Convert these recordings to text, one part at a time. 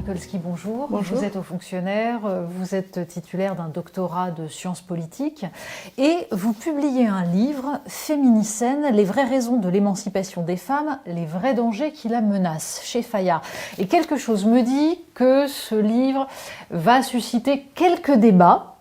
Nikolski, bonjour. Bonjour. Vous êtes haut fonctionnaire, vous êtes titulaire d'un doctorat de sciences politiques et vous publiez un livre, Féminicène, les vraies raisons de l'émancipation des femmes, les vrais dangers qui la menacent, chez Fayard. Et quelque chose me dit que ce livre va susciter quelques débats.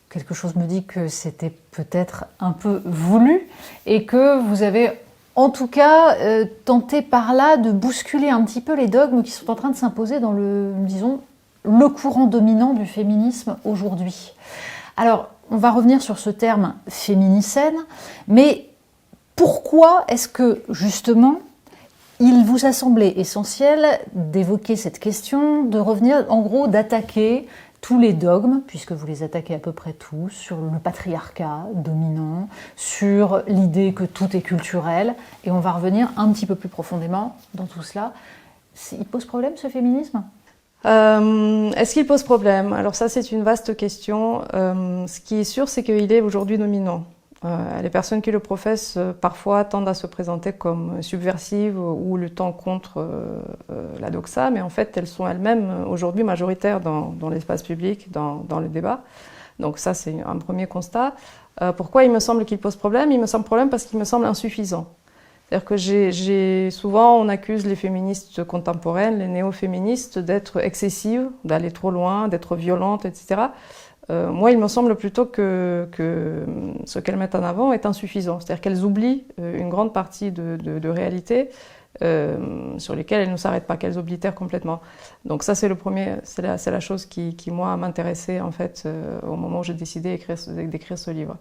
Quelque chose me dit que c'était peut-être un peu voulu et que vous avez en tout cas tenté par là de bousculer un petit peu les dogmes qui sont en train de s'imposer dans le courant dominant du féminisme aujourd'hui. Alors, on va revenir sur ce terme féminicène, mais pourquoi est-ce que justement il vous a semblé essentiel d'évoquer cette question, de revenir en gros, d'attaquer tous les dogmes, puisque vous les attaquez à peu près tous, sur le patriarcat dominant, sur l'idée que tout est culturel, et on va revenir un petit peu plus profondément dans tout cela. Il pose problème ce féminisme ? Est-ce qu'il pose problème ? Alors ça c'est une vaste question. Ce qui est sûr c'est qu'il est aujourd'hui dominant. Les personnes qui le professent parfois tendent à se présenter comme subversives ou luttant contre la doxa, mais en fait elles sont elles-mêmes aujourd'hui majoritaires dans l'espace public, dans le débat. Donc ça c'est un premier constat. Pourquoi il me semble qu'il pose problème ? Il me semble problème parce qu'il me semble insuffisant. C'est-à-dire que souvent on accuse les féministes contemporaines, les néo-féministes d'être excessives, d'aller trop loin, d'être violentes, etc. Moi, il me semble plutôt que ce qu'elles mettent en avant est insuffisant. C'est-à-dire qu'elles oublient une grande partie de réalités sur lesquelles elles ne s'arrêtent pas, qu'elles oblitèrent complètement. Donc ça, c'est le premier, c'est la chose qui moi, m'intéressait en fait au moment où j'ai décidé d'écrire ce livre.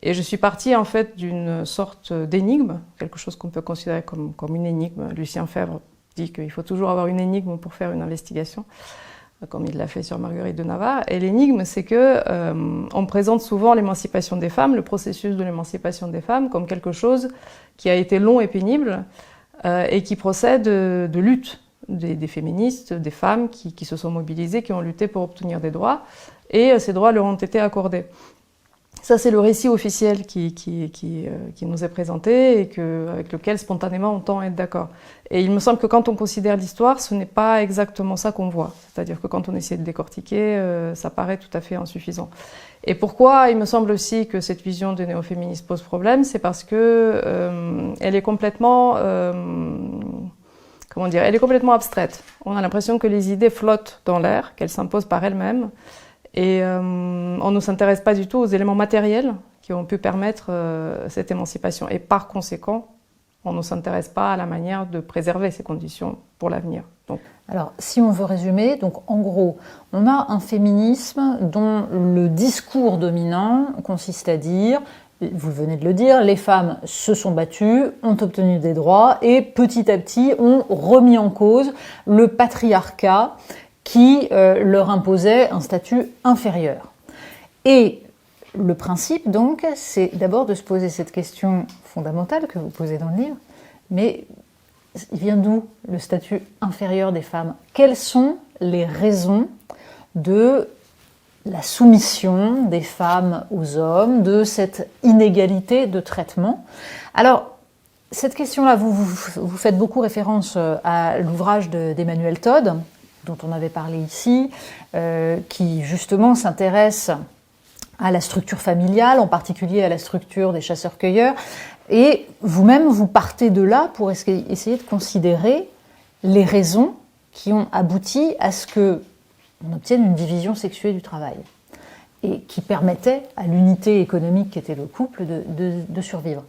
Et je suis partie en fait d'une sorte d'énigme, quelque chose qu'on peut considérer comme une énigme. Lucien Febvre dit qu'il faut toujours avoir une énigme pour faire une investigation, comme il l'a fait sur Marguerite de Navarre. Et l'énigme, c'est que on présente souvent l'émancipation des femmes, le processus de l'émancipation des femmes, comme quelque chose qui a été long et pénible et qui procède de luttes des féministes, des femmes qui se sont mobilisées, qui ont lutté pour obtenir des droits, et ces droits leur ont été accordés. Ça, c'est le récit officiel qui nous est présenté et avec lequel, spontanément, on tend à être d'accord. Et il me semble que quand on considère l'histoire, ce n'est pas exactement ça qu'on voit. C'est-à-dire que quand on essaie de décortiquer, ça paraît tout à fait insuffisant. Et pourquoi il me semble aussi que cette vision des néo-féministes pose problème ? C'est parce que elle est complètement... elle est complètement abstraite. On a l'impression que les idées flottent dans l'air, qu'elles s'imposent par elles-mêmes. Et on ne s'intéresse pas du tout aux éléments matériels qui ont pu permettre cette émancipation. Et par conséquent, on ne s'intéresse pas à la manière de préserver ces conditions pour l'avenir. Alors, si on veut résumer, donc en gros, on a un féminisme dont le discours dominant consiste à dire, vous venez de le dire, les femmes se sont battues, ont obtenu des droits et petit à petit ont remis en cause le patriarcat qui leur imposait un statut inférieur. Et le principe, donc, c'est d'abord de se poser cette question fondamentale que vous posez dans le livre, mais il vient d'où le statut inférieur des femmes ? Quelles sont les raisons de la soumission des femmes aux hommes, de cette inégalité de traitement ? Alors, cette question-là, vous faites beaucoup référence à l'ouvrage d'Emmanuel Todd, dont on avait parlé ici, qui justement s'intéresse à la structure familiale, en particulier à la structure des chasseurs-cueilleurs. Et vous-même, vous partez de là pour essayer de considérer les raisons qui ont abouti à ce qu'on obtienne une division sexuée du travail et qui permettait à l'unité économique qu'était le couple de survivre.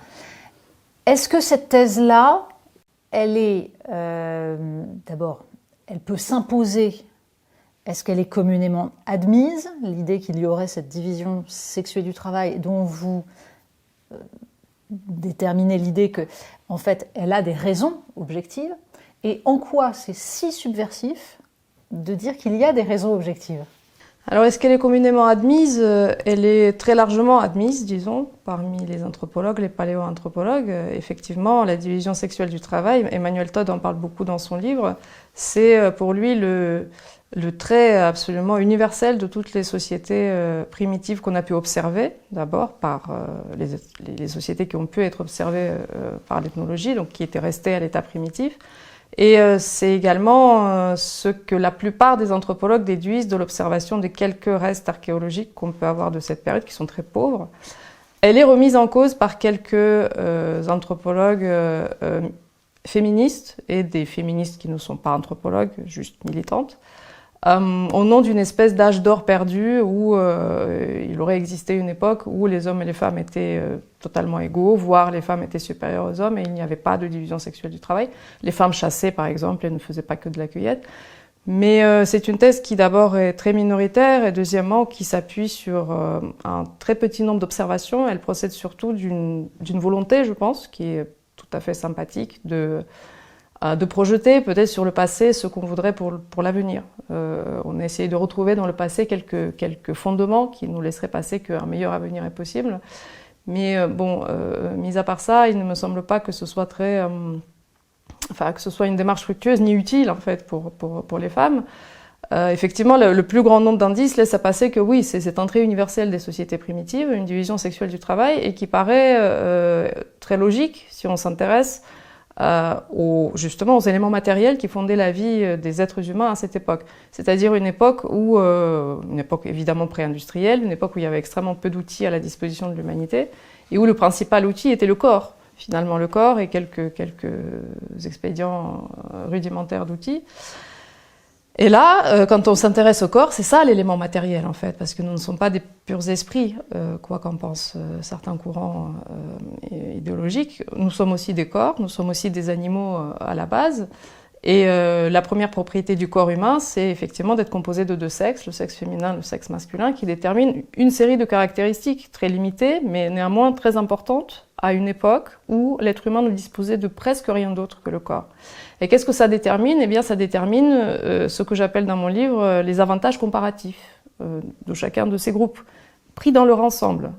Est-ce que cette thèse-là, elle est d'abord... elle peut s'imposer. Est-ce qu'elle est communément admise, l'idée qu'il y aurait cette division sexuée du travail dont vous déterminez l'idée que, en fait, elle a des raisons objectives, et en quoi c'est si subversif de dire qu'il y a des raisons objectives ? Alors, est-ce qu'elle est communément admise ? Elle est très largement admise, disons, parmi les anthropologues, les paléoanthropologues. Effectivement, la division sexuelle du travail, Emmanuel Todd en parle beaucoup dans son livre, c'est pour lui le trait absolument universel de toutes les sociétés primitives qu'on a pu observer, d'abord par les sociétés qui ont pu être observées par l'ethnologie, donc qui étaient restées à l'état primitif, Et c'est également ce que la plupart des anthropologues déduisent de l'observation des quelques restes archéologiques qu'on peut avoir de cette période, qui sont très pauvres. Elle est remise en cause par quelques anthropologues féministes et des féministes qui ne sont pas anthropologues, juste militantes, au nom d'une espèce d'âge d'or perdu où il aurait existé une époque où les hommes et les femmes étaient totalement égaux, voire les femmes étaient supérieures aux hommes et il n'y avait pas de division sexuelle du travail. Les femmes chassaient, par exemple, et ne faisaient pas que de la cueillette. Mais c'est une thèse qui d'abord est très minoritaire et deuxièmement qui s'appuie sur un très petit nombre d'observations. Elle procède surtout d'une volonté, je pense, qui est tout à fait sympathique, de projeter peut-être sur le passé ce qu'on voudrait pour l'avenir. On a essayé de retrouver dans le passé quelques fondements qui nous laisseraient penser qu'un meilleur avenir est possible. Mais mis à part ça, il ne me semble pas que ce soit que ce soit une démarche fructueuse ni utile en fait pour les femmes. Effectivement, le plus grand nombre d'indices laisse à penser que oui, c'est cette entrée universelle des sociétés primitives, une division sexuelle du travail, et qui paraît très logique si on s'intéresse justement aux éléments matériels qui fondaient la vie des êtres humains à cette époque. C'est-à-dire une époque évidemment pré-industrielle, une époque où il y avait extrêmement peu d'outils à la disposition de l'humanité, et où le principal outil était le corps. Finalement, le corps et quelques expédients rudimentaires d'outils. Et là, quand on s'intéresse au corps, c'est ça l'élément matériel en fait, parce que nous ne sommes pas des purs esprits, quoi qu'en pensent certains courants idéologiques. Nous sommes aussi des corps, nous sommes aussi des animaux à la base. Et la première propriété du corps humain, c'est effectivement d'être composé de deux sexes, le sexe féminin et le sexe masculin, qui déterminent une série de caractéristiques très limitées, mais néanmoins très importantes, à une époque où l'être humain ne disposait de presque rien d'autre que le corps. Et qu'est-ce que ça détermine ? Eh bien, ça détermine ce que j'appelle dans mon livre les avantages comparatifs de chacun de ces groupes, pris dans leur ensemble.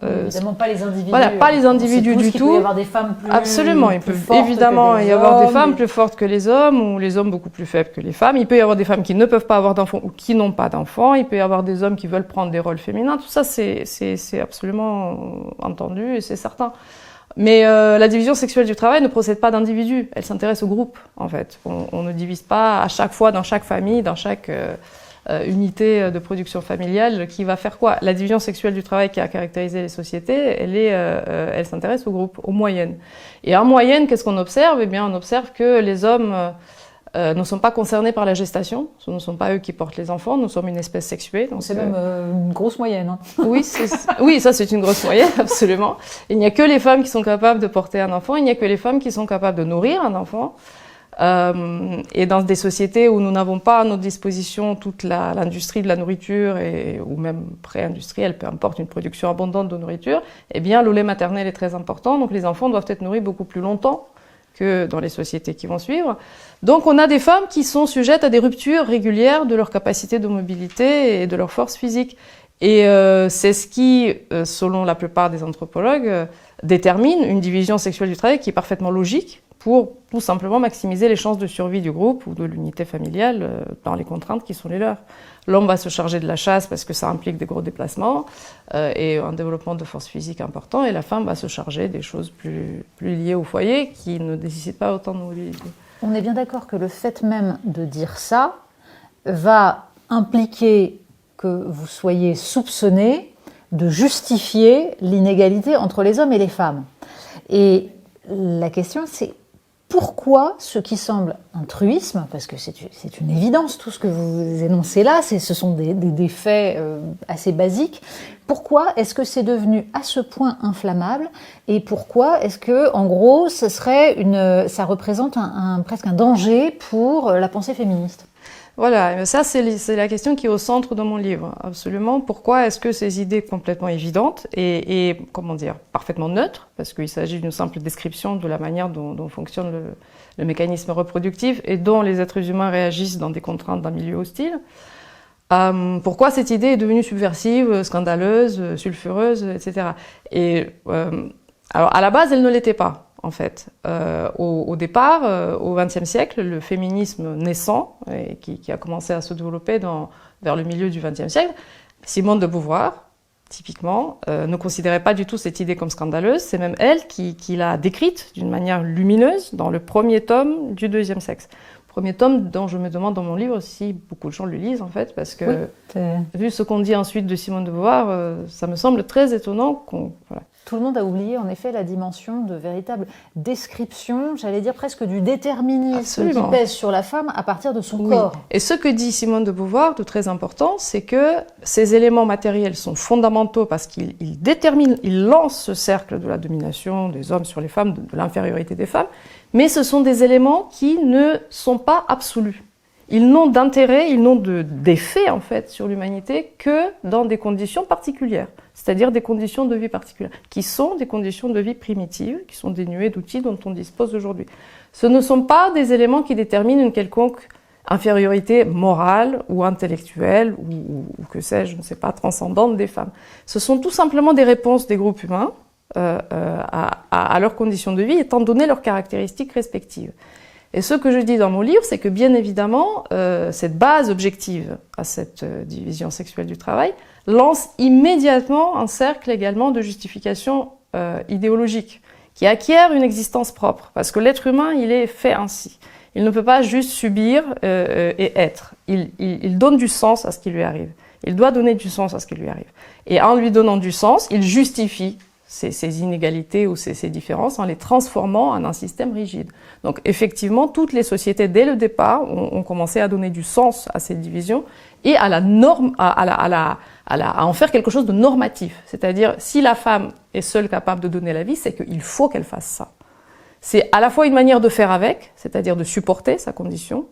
Évidemment pas les individus. Voilà, pas les individus du tout. Il peut y avoir des femmes plus Absolument, il peut évidemment y avoir des femmes plus fortes que les hommes ou les hommes beaucoup plus faibles que les femmes. Il peut y avoir des femmes qui ne peuvent pas avoir d'enfants ou qui n'ont pas d'enfants. Il peut y avoir des hommes qui veulent prendre des rôles féminins. Tout ça, c'est absolument entendu et c'est certain. Mais la division sexuelle du travail ne procède pas d'individus. Elle s'intéresse au groupe, en fait. On ne divise pas à chaque fois dans chaque famille, dans chaque unité de production familiale qui va faire quoi. La division sexuelle du travail qui a caractérisé les sociétés, elle s'intéresse au groupe, aux moyennes. Et en moyenne, qu'est-ce qu'on observe ? Eh bien, on observe que les hommes ne sont pas concernés par la gestation. Ce ne sont pas eux qui portent les enfants. Nous sommes une espèce sexuée. Donc c'est même une grosse moyenne. Hein. Oui, ça c'est une grosse moyenne, absolument. Il n'y a que les femmes qui sont capables de porter un enfant. Il n'y a que les femmes qui sont capables de nourrir un enfant. Et dans des sociétés où nous n'avons pas à notre disposition toute l'industrie de la nourriture ou même pré-industrielle, peu importe, une production abondante de nourriture, eh bien le lait maternel est très important. Donc les enfants doivent être nourris beaucoup plus longtemps que dans les sociétés qui vont suivre. Donc on a des femmes qui sont sujettes à des ruptures régulières de leur capacité de mobilité et de leur force physique. Et c'est ce qui, selon la plupart des anthropologues, détermine une division sexuelle du travail qui est parfaitement logique pour tout simplement maximiser les chances de survie du groupe ou de l'unité familiale dans les contraintes qui sont les leurs. L'homme va se charger de la chasse parce que ça implique des gros déplacements et un développement de force physique important, et la femme va se charger des choses plus liées au foyer qui ne nécessitent pas autant de mobilité. On est bien d'accord que le fait même de dire ça va impliquer que vous soyez soupçonné de justifier l'inégalité entre les hommes et les femmes. Et la question, c'est pourquoi ce qui semble un truisme, parce que c'est une évidence, tout ce que vous énoncez là, ce sont des faits assez basiques, pourquoi est-ce que c'est devenu à ce point inflammable, et pourquoi est-ce que, en gros, ça représente presque un danger pour la pensée féministe ? Voilà, ça c'est la question qui est au centre de mon livre, absolument. Pourquoi est-ce que ces idées complètement évidentes et comment dire, parfaitement neutres, parce qu'il s'agit d'une simple description de la manière dont fonctionne le mécanisme reproductif et dont les êtres humains réagissent dans des contraintes d'un milieu hostile, pourquoi cette idée est devenue subversive, scandaleuse, sulfureuse, etc. Alors à la base, elle ne l'était pas. En fait, au départ, au XXe siècle, le féminisme naissant, qui a commencé à se développer vers le milieu du XXe siècle, Simone de Beauvoir typiquement, ne considérait pas du tout cette idée comme scandaleuse. C'est même elle qui l'a décrite d'une manière lumineuse dans le premier tome du Deuxième sexe. Premier tome dont je me demande dans mon livre si beaucoup de gens le lisent, en fait, parce que, vu ce qu'on dit ensuite de Simone de Beauvoir, ça me semble très étonnant voilà. Tout le monde a oublié, en effet, la dimension de véritable description, j'allais dire presque du déterminisme qui pèse sur la femme à partir de son corps. Et ce que dit Simone de Beauvoir, de très important, c'est que ces éléments matériels sont fondamentaux parce qu'ils déterminent, ils lancent ce cercle de la domination des hommes sur les femmes, de l'infériorité des femmes, mais ce sont des éléments qui ne sont pas absolus. Ils n'ont d'intérêt, ils n'ont d'effet en fait sur l'humanité que dans des conditions particulières, c'est-à-dire des conditions de vie particulières, qui sont des conditions de vie primitives, qui sont dénuées d'outils dont on dispose aujourd'hui. Ce ne sont pas des éléments qui déterminent une quelconque infériorité morale ou intellectuelle ou que sais-je, je ne sais pas, transcendante des femmes. Ce sont tout simplement des réponses des groupes humains à leurs conditions de vie, étant donné leurs caractéristiques respectives. Et ce que je dis dans mon livre, c'est que bien évidemment, cette base objective à cette division sexuelle du travail lance immédiatement un cercle également de justification idéologique, qui acquiert une existence propre, parce que l'être humain, il est fait ainsi. Il ne peut pas juste subir et être. Il donne du sens à ce qui lui arrive. Il doit donner du sens à ce qui lui arrive. Et en lui donnant du sens, il justifie ces inégalités ou ces différences en les transformant en un système rigide. Donc effectivement, toutes les sociétés, dès le départ, ont commencé à donner du sens à cette division et à la norme, à en faire quelque chose de normatif. C'est-à-dire, si la femme est seule capable de donner la vie, c'est qu'il faut qu'elle fasse ça. C'est à la fois une manière de faire avec, c'est-à-dire de supporter sa condition.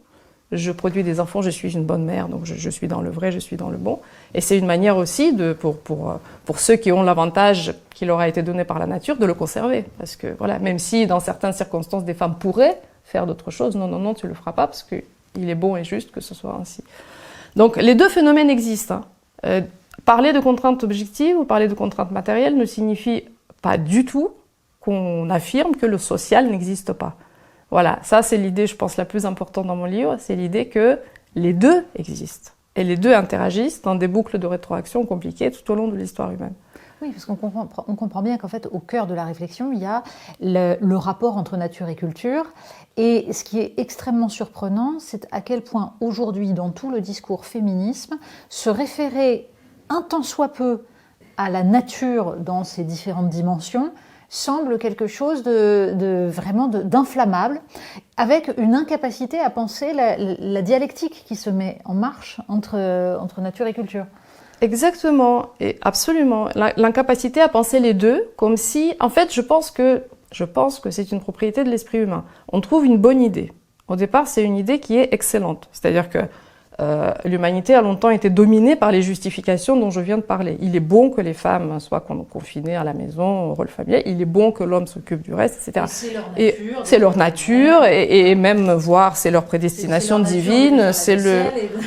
Je produis des enfants, je suis une bonne mère, donc je suis dans le vrai, je suis dans le bon. Et c'est une manière aussi pour ceux qui ont l'avantage qui leur a été donné par la nature de le conserver. Parce que voilà, même si dans certaines circonstances des femmes pourraient faire d'autres choses, non, tu le feras pas parce qu'il est bon et juste que ce soit ainsi. Donc les deux phénomènes existent. Parler de contraintes objectives ou parler de contraintes matérielles ne signifie pas du tout qu'on affirme que le social n'existe pas. Voilà, ça c'est l'idée, je pense, la plus importante dans mon livre, c'est l'idée que les deux existent. Et les deux interagissent dans des boucles de rétroaction compliquées tout au long de l'histoire humaine. Oui, parce qu'on comprend bien qu'en fait, au cœur de la réflexion, il y a le rapport entre nature et culture. Et ce qui est extrêmement surprenant, c'est à quel point aujourd'hui, dans tout le discours féminisme, se référer un tant soit peu à la nature dans ses différentes dimensions semble quelque chose vraiment d'inflammable, avec une incapacité à penser la dialectique qui se met en marche entre nature et culture. Exactement, et absolument. L'incapacité à penser les deux, comme si, en fait, je pense que c'est une propriété de l'esprit humain. On trouve une bonne idée. Au départ, c'est une idée qui est excellente. C'est-à-dire que l'humanité a longtemps été dominée par les justifications dont je viens de parler. Il est bon que les femmes soient confinées à la maison, au rôle familial. Il est bon que l'homme s'occupe du reste, etc. C'est leur nature, et même voir, c'est leur prédestination divine.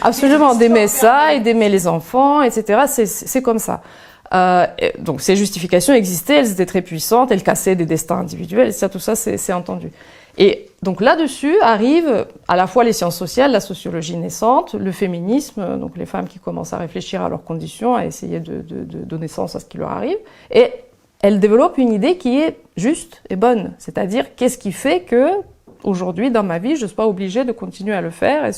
Absolument, d'aimer ça et d'aimer les enfants, etc. C'est comme ça. Donc ces justifications existaient, elles étaient très puissantes, elles cassaient des destins individuels, tout ça c'est entendu. Et donc là-dessus arrivent à la fois les sciences sociales, la sociologie naissante, le féminisme, donc les femmes qui commencent à réfléchir à leurs conditions, à essayer de donner sens à ce qui leur arrive, et elles développent une idée qui est juste et bonne, c'est-à-dire qu'est-ce qui fait que aujourd'hui dans ma vie je ne sois obligée de continuer à le faire,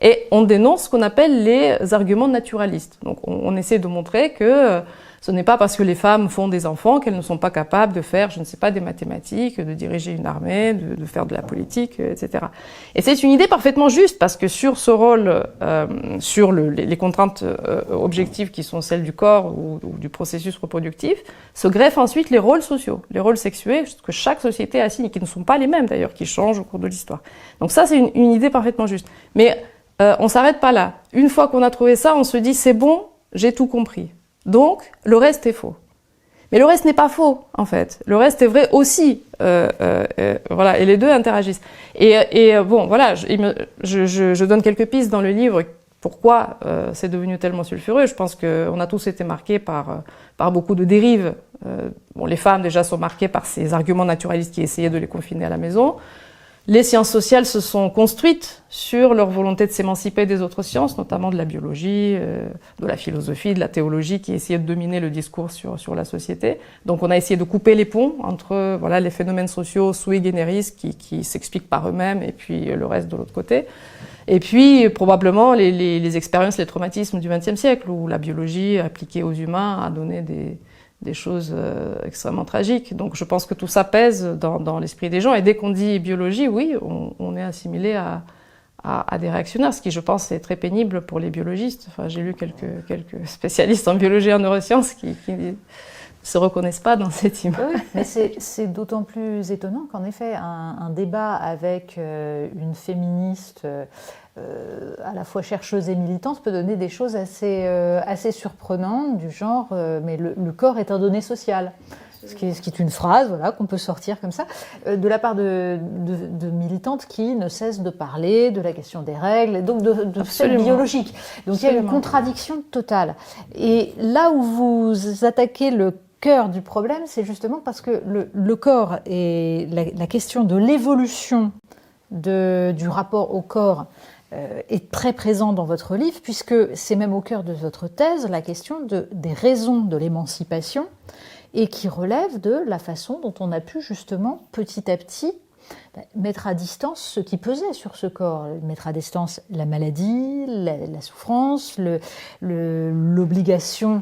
et on dénonce ce qu'on appelle les arguments naturalistes. Donc on essaie de montrer que ce n'est pas parce que les femmes font des enfants qu'elles ne sont pas capables de faire, je ne sais pas, des mathématiques, de diriger une armée, de faire de la politique, etc. Et c'est une idée parfaitement juste, parce que sur ce rôle, sur les contraintes objectives qui sont celles du corps ou du processus reproductif, se greffent ensuite les rôles sociaux, les rôles sexués que chaque société assigne, et qui ne sont pas les mêmes d'ailleurs, qui changent au cours de l'histoire. Donc ça, c'est une idée parfaitement juste. Mais on s'arrête pas là. Une fois qu'on a trouvé ça, on se dit c'est bon, j'ai tout compris. Donc, le reste est faux. Mais le reste n'est pas faux, en fait. Le reste est vrai aussi. Voilà, et les deux interagissent. Et bon, voilà, je donne quelques pistes dans le livre. Pourquoi c'est devenu tellement sulfureux? Je pense qu'on a tous été marqués par beaucoup de dérives. Bon, les femmes, déjà, sont marquées par ces arguments naturalistes qui essayaient de les confiner à la maison. les sciences sociales se sont construites sur leur volonté de s'émanciper des autres sciences, notamment de la biologie, de la philosophie, de la théologie, qui essayaient de dominer le discours sur la société. Donc on a essayé de couper les ponts entre les phénomènes sociaux sui generis qui s'expliquent par eux-mêmes et puis le reste de l'autre côté. Et puis probablement les expériences, les traumatismes du XXe siècle, où la biologie appliquée aux humains a donné des choses extrêmement tragiques. Donc je pense que tout ça pèse dans l'esprit des gens. Et dès qu'on dit biologie, oui, on est assimilé à des réactionnaires, ce qui, je pense, est très pénible pour les biologistes. Enfin, j'ai lu quelques spécialistes en biologie et en neurosciences qui ne se reconnaissent pas dans cette image. Oui, mais c'est d'autant plus étonnant qu'en effet, un débat avec une féministe à la fois chercheuse et militante peut donner des choses assez surprenantes, du genre mais le corps est un donné social. Ce qui est une phrase qu'on peut sortir comme ça, de la part de militantes qui ne cessent de parler de la question des règles, et donc de fait biologique. Donc il y a une contradiction totale. Et là où vous attaquez le cœur du problème, c'est justement parce que le corps et la question de l'évolution du rapport au corps est très présent dans votre livre, puisque c'est même au cœur de votre thèse la question des raisons de l'émancipation, et qui relève de la façon dont on a pu justement petit à petit mettre à distance ce qui pesait sur ce corps, mettre à distance la maladie, la souffrance, l'obligation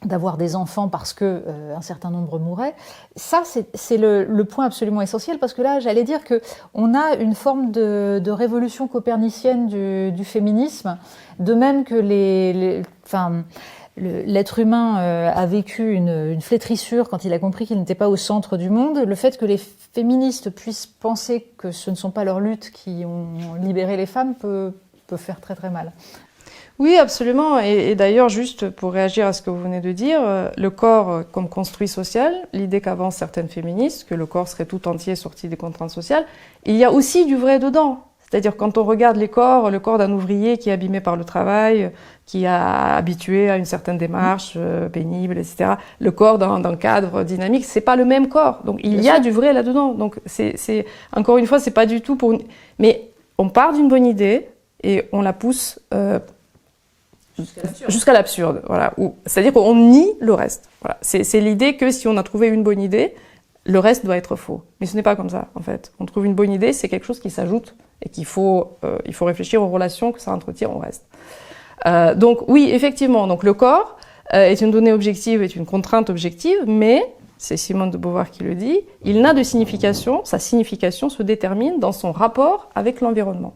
d'avoir des enfants parce que un certain nombre mouraient. Ça, c'est le point absolument essentiel, parce que là, j'allais dire que on a une forme de révolution copernicienne du féminisme, de même que l'être humain a vécu une flétrissure quand il a compris qu'il n'était pas au centre du monde. Le fait que les féministes puissent penser que ce ne sont pas leurs luttes qui ont libéré les femmes peut faire très très mal. Oui, absolument. Et d'ailleurs, juste pour réagir à ce que vous venez de dire, le corps comme construit social, l'idée qu'avancent certaines féministes, que le corps serait tout entier sorti des contraintes sociales, il y a aussi du vrai dedans. C'est-à-dire quand on regarde le corps d'un ouvrier qui est abîmé par le travail, qui est habitué à une certaine démarche pénible, etc. Le corps d'un cadre dynamique, c'est pas le même corps. Donc il y a du vrai là-dedans. Donc c'est encore une fois, c'est pas du tout pour. Mais on part d'une bonne idée et on la pousse jusqu'à l'absurde. Voilà. C'est-à-dire qu'on nie le reste. Voilà. C'est l'idée que si on a trouvé une bonne idée, le reste doit être faux. Mais ce n'est pas comme ça, en fait. On trouve une bonne idée, c'est quelque chose qui s'ajoute et il faut réfléchir aux relations que ça entretient au reste. Donc oui, effectivement, donc le corps est une donnée objective, est une contrainte objective, mais, c'est Simone de Beauvoir qui le dit, il n'a de signification, sa signification se détermine dans son rapport avec l'environnement.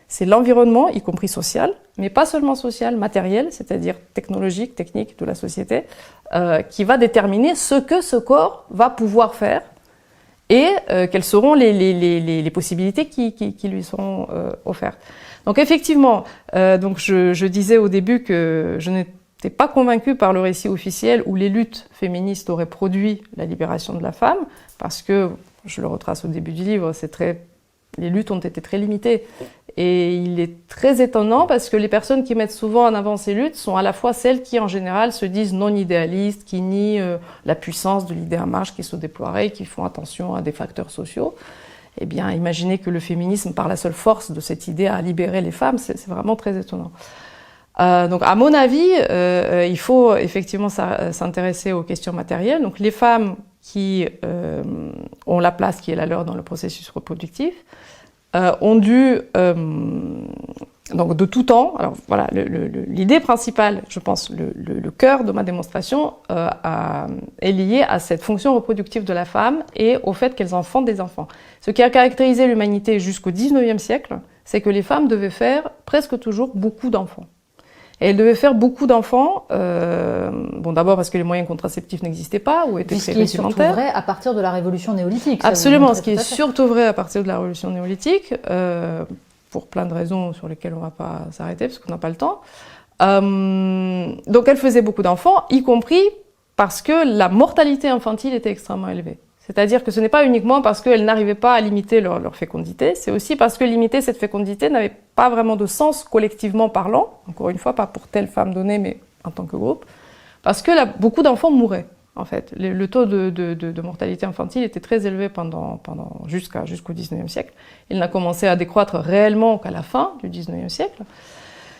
C'est l'environnement, y compris social, mais pas seulement social, matériel, c'est-à-dire technologique, technique de la société, qui va déterminer ce que ce corps va pouvoir faire et quelles seront les possibilités qui lui seront offertes. Donc effectivement, donc je disais au début que je n'étais pas convaincue par le récit officiel où les luttes féministes auraient produit la libération de la femme, parce que, je le retrace au début du livre, les luttes ont été très limitées. Et il est très étonnant parce que les personnes qui mettent souvent en avant ces luttes sont à la fois celles qui, en général, se disent non idéalistes, qui nient la puissance de l'idée en marche qui se déploierait, qui font attention à des facteurs sociaux. Eh bien, imaginez que le féminisme, par la seule force de cette idée à libérer les femmes, c'est vraiment très étonnant. Donc, à mon avis, il faut effectivement s'intéresser aux questions matérielles. Donc, les femmes qui ont la place qui est la leur dans le processus reproductif, ont dû, donc de tout temps, alors voilà, l'idée principale, je pense, le cœur de ma démonstration est lié à cette fonction reproductive de la femme et au fait qu'elles en font des enfants. Ce qui a caractérisé l'humanité jusqu'au XIXe siècle, c'est que les femmes devaient faire presque toujours beaucoup d'enfants. Et elles devaient faire beaucoup d'enfants, d'abord parce que les moyens contraceptifs n'existaient pas ou étaient très rudimentaires. Ce qui est surtout vrai à partir de la révolution néolithique. Absolument, ce qui est surtout vrai à partir de la révolution néolithique, pour plein de raisons sur lesquelles on ne va pas s'arrêter parce qu'on n'a pas le temps. Donc elles faisaient beaucoup d'enfants, y compris parce que la mortalité infantile était extrêmement élevée. C'est-à-dire que ce n'est pas uniquement parce qu'elles n'arrivaient pas à limiter leur fécondité, c'est aussi parce que limiter cette fécondité n'avait pas vraiment de sens collectivement parlant, encore une fois, pas pour telle femme donnée, mais en tant que groupe, parce que beaucoup d'enfants mouraient. en fait. Le taux de mortalité infantile était très élevé jusqu'au 19e siècle. Il n'a commencé à décroître réellement qu'à la fin du 19e siècle.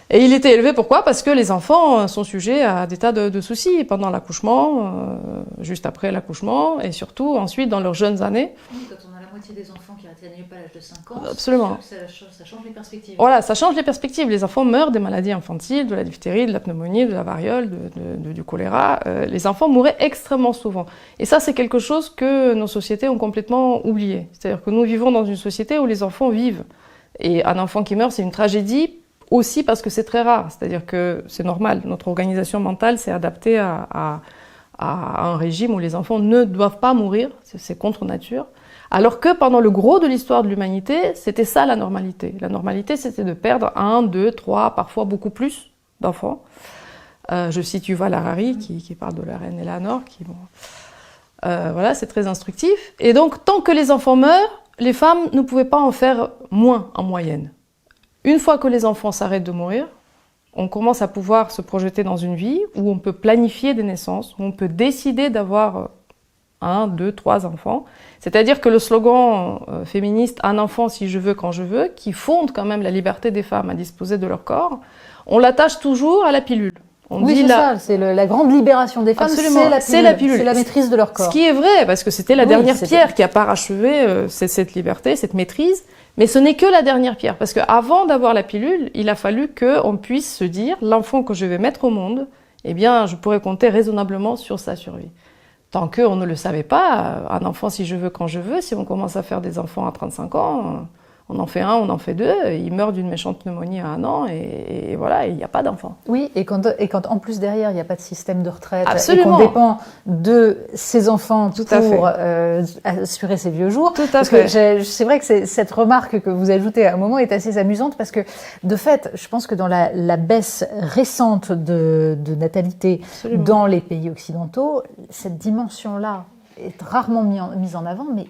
Et il était élevé, pourquoi? Parce que les enfants sont sujets à des tas de soucis pendant l'accouchement, juste après l'accouchement, et surtout ensuite dans leurs jeunes années. Oui, quand on a la moitié des enfants qui n'atteignent pas l'âge de 5 ans, absolument. Ça change les perspectives. Voilà, ça change les perspectives. Les enfants meurent des maladies infantiles, de la diphtérie, de la pneumonie, de la variole, du choléra. Les enfants mouraient extrêmement souvent. Et ça, c'est quelque chose que nos sociétés ont complètement oublié. C'est-à-dire que nous vivons dans une société où les enfants vivent. Et un enfant qui meurt, c'est une tragédie, aussi parce que c'est très rare, c'est-à-dire que c'est normal, notre organisation mentale s'est adaptée à un régime où les enfants ne doivent pas mourir, c'est contre nature, alors que pendant le gros de l'histoire de l'humanité, c'était ça la normalité. La normalité, c'était de perdre 1, 2, 3, parfois beaucoup plus d'enfants. Je cite Yuval Harari qui parle de la reine Éléanore, voilà, c'est très instructif. Et donc, tant que les enfants meurent, les femmes ne pouvaient pas en faire moins en moyenne. Une fois que les enfants s'arrêtent de mourir, on commence à pouvoir se projeter dans une vie où on peut planifier des naissances, où on peut décider d'avoir 1, 2, 3 enfants. C'est-à-dire que le slogan féministe « un enfant si je veux, quand je veux », qui fonde quand même la liberté des femmes à disposer de leur corps, on l'attache toujours à la pilule. Oui, c'est ça, c'est la grande libération des femmes, c'est la pilule, c'est la maîtrise de leur corps. Ce qui est vrai, parce que c'était la dernière pierre qui a parachevé cette liberté, cette maîtrise, mais ce n'est que la dernière pierre, parce qu'avant d'avoir la pilule, il a fallu qu'on puisse se dire, l'enfant que je vais mettre au monde, eh bien, je pourrais compter raisonnablement sur sa survie. Tant qu'on ne le savait pas, un enfant si je veux, quand je veux, si on commence à faire des enfants à 35 ans, on en fait 1, on en fait 2, il meurt d'une méchante pneumonie à 1 an, et voilà, il n'y a pas d'enfant. Oui, et quand en plus derrière, il n'y a pas de système de retraite, absolument, et qu'on dépend de ses enfants pour assurer ses vieux jours. Tout à fait. C'est vrai que cette remarque que vous ajoutez à un moment est assez amusante, parce que de fait, je pense que dans la baisse récente de natalité absolument dans les pays occidentaux, cette dimension-là est rarement mise en avant, mais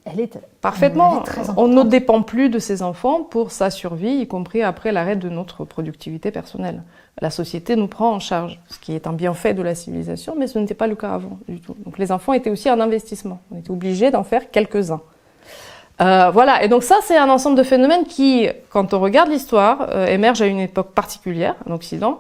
elle est parfaitement. On ne dépend plus de ses enfants pour sa survie, y compris après l'arrêt de notre productivité personnelle. La société nous prend en charge, ce qui est un bienfait de la civilisation, mais ce n'était pas le cas avant du tout. Donc les enfants étaient aussi un investissement. On était obligé d'en faire quelques-uns. Voilà, et donc ça, c'est un ensemble de phénomènes qui, quand on regarde l'histoire, émergent à une époque particulière en Occident.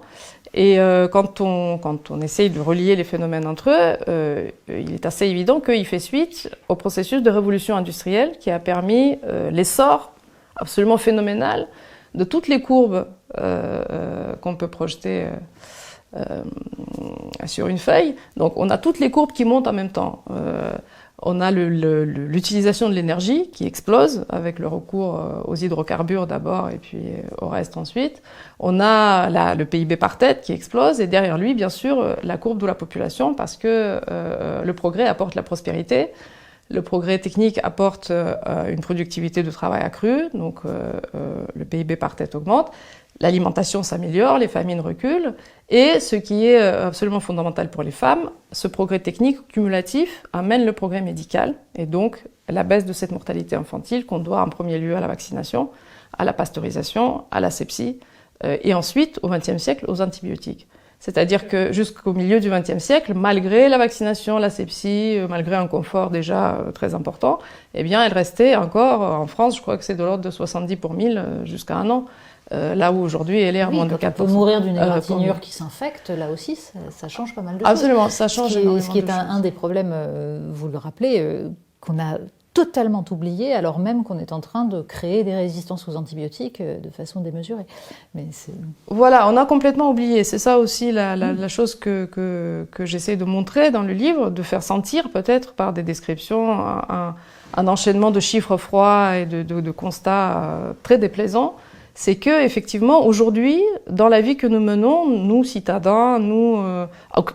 Et quand on essaye de relier les phénomènes entre eux, il est assez évident qu'il fait suite au processus de révolution industrielle qui a permis l'essor absolument phénoménal de toutes les courbes qu'on peut projeter sur une feuille. Donc on a toutes les courbes qui montent en même temps. On a l'utilisation de l'énergie qui explose avec le recours aux hydrocarbures d'abord et puis au reste ensuite. On a le PIB par tête qui explose et derrière lui, bien sûr, la courbe de la population parce que le progrès apporte la prospérité. Le progrès technique apporte une productivité de travail accrue, donc le PIB par tête augmente. L'alimentation s'améliore, les famines reculent, et ce qui est absolument fondamental pour les femmes, ce progrès technique cumulatif amène le progrès médical, et donc la baisse de cette mortalité infantile qu'on doit en premier lieu à la vaccination, à la pasteurisation, à l'asepsie, et ensuite, au XXe siècle, aux antibiotiques. C'est-à-dire que jusqu'au milieu du XXe siècle, malgré la vaccination, l'asepsie, malgré un confort déjà très important, eh bien, elle restait encore, en France, je crois que c'est de l'ordre de 70 pour 1000 jusqu'à 1 an. Là où aujourd'hui elle est à moins de 4%. On peut mourir d'une égratignure qui s'infecte, là aussi, ça change pas mal de choses. Absolument, ça change énormément de choses. Ce qui est un des problèmes, vous le rappelez, qu'on a totalement oublié, alors même qu'on est en train de créer des résistances aux antibiotiques de façon démesurée. Mais voilà, on a complètement oublié. C'est ça aussi la chose que j'essaie de montrer dans le livre, de faire sentir peut-être par des descriptions un enchaînement de chiffres froids et de constats très déplaisants. C'est que effectivement aujourd'hui, dans la vie que nous menons, nous citadins, nous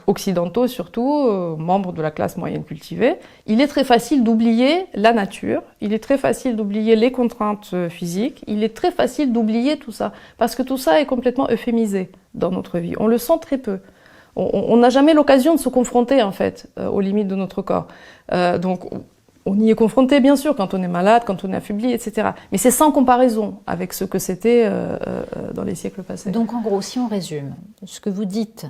occidentaux surtout, membres de la classe moyenne cultivée, il est très facile d'oublier la nature, il est très facile d'oublier les contraintes physiques, il est très facile d'oublier tout ça, parce que tout ça est complètement euphémisé dans notre vie. On le sent très peu. On n'a jamais l'occasion de se confronter en fait aux limites de notre corps. Donc on y est confronté, bien sûr, quand on est malade, quand on est affaibli, etc. Mais c'est sans comparaison avec ce que c'était dans les siècles passés. Donc, en gros, si on résume, ce que vous dites,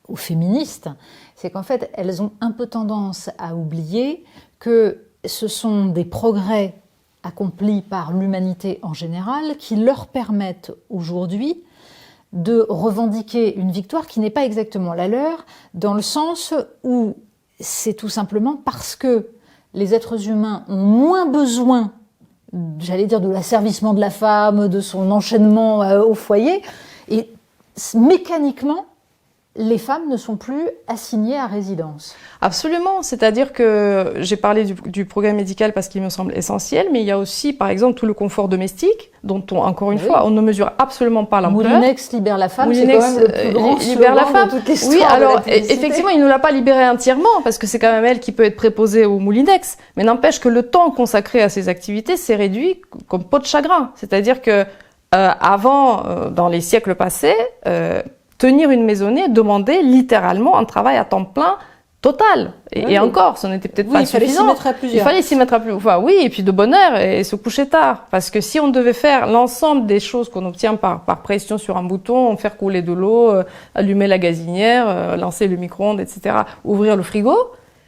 aux féministes, c'est qu'en fait, elles ont un peu tendance à oublier que ce sont des progrès accomplis par l'humanité en général qui leur permettent aujourd'hui de revendiquer une victoire qui n'est pas exactement la leur, dans le sens où c'est tout simplement parce que les êtres humains ont moins besoin, j'allais dire, de l'asservissement de la femme, de son enchaînement au foyer, et mécaniquement, les femmes ne sont plus assignées à résidence. Absolument, c'est-à-dire que j'ai parlé du progrès médical parce qu'il me semble essentiel, mais il y a aussi, par exemple, tout le confort domestique, dont encore une fois, on ne mesure absolument pas l'ampleur. Moulinex libère la femme, c'est quand même le plus grand libère la femme. De toute l'histoire. Oui, alors effectivement, il ne l'a pas libérée entièrement, parce que c'est quand même elle qui peut être préposée au Moulinex, mais n'empêche que le temps consacré à ces activités s'est réduit comme peau de chagrin. C'est-à-dire que avant, dans les siècles passés, tenir une maisonnée demandait littéralement un travail à temps plein total. Et encore, ce n'était peut-être pas suffisant. Il fallait s'y mettre à plusieurs. Enfin, oui, et puis de bonne heure et se coucher tard. Parce que si on devait faire l'ensemble des choses qu'on obtient par pression sur un bouton, faire couler de l'eau, allumer la gazinière, lancer le micro-ondes, etc., ouvrir le frigo,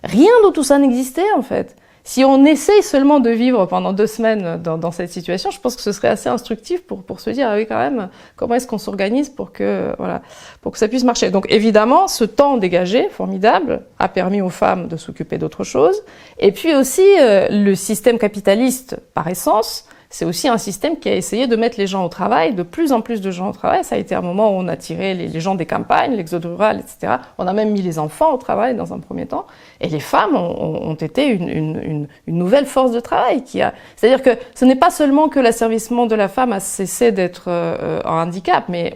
rien de tout ça n'existait en fait. Si on essaye seulement de vivre pendant 2 semaines dans cette situation, je pense que ce serait assez instructif pour se dire, ah oui, quand même, comment est-ce qu'on s'organise pour que ça puisse marcher. Donc évidemment, ce temps dégagé, formidable, a permis aux femmes de s'occuper d'autre chose. Et puis aussi, le système capitaliste, par essence, c'est aussi un système qui a essayé de mettre les gens au travail, de plus en plus de gens au travail. Ça a été un moment où on a tiré les gens des campagnes, l'exode rural, etc. On a même mis les enfants au travail dans un premier temps. Et les femmes ont été une nouvelle force de travail. C'est-à-dire que ce n'est pas seulement que l'asservissement de la femme a cessé d'être un handicap, mais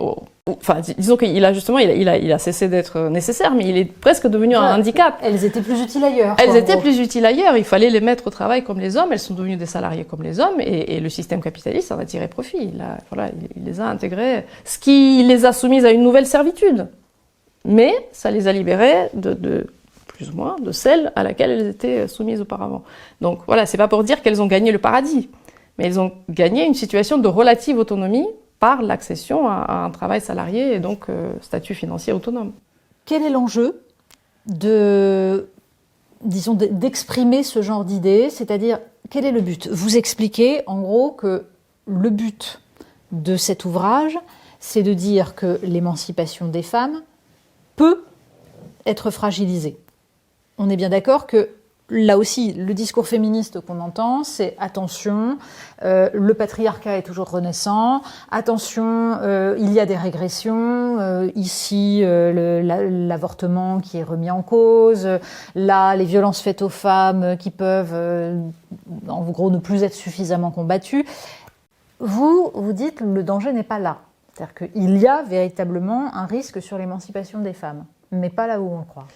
disons qu'il a cessé d'être nécessaire, mais il est presque devenu un handicap. Elles étaient plus utiles ailleurs. Elles étaient plus utiles ailleurs. Il fallait les mettre au travail comme les hommes. Elles sont devenues des salariés comme les hommes, et le système capitaliste en a tiré profit. Il les a intégrées, ce qui les a soumises à une nouvelle servitude. Mais ça les a libérées de plus ou moins de celle à laquelle elles étaient soumises auparavant. Donc voilà, c'est pas pour dire qu'elles ont gagné le paradis, mais elles ont gagné une situation de relative autonomie par l'accession à un travail salarié et donc statut financier autonome. Quel est l'enjeu d'exprimer ce genre d'idées, c'est-à-dire quel est le but? Vous expliquez en gros que le but de cet ouvrage, c'est de dire que l'émancipation des femmes peut être fragilisée. On est bien d'accord que là aussi, le discours féministe qu'on entend, c'est attention, le patriarcat est toujours renaissant, attention, il y a des régressions, ici l'avortement qui est remis en cause, là les violences faites aux femmes qui peuvent en gros ne plus être suffisamment combattues. Vous dites le danger n'est pas là, c'est-à-dire qu'il y a véritablement un risque sur l'émancipation des femmes, mais pas là où on le croit.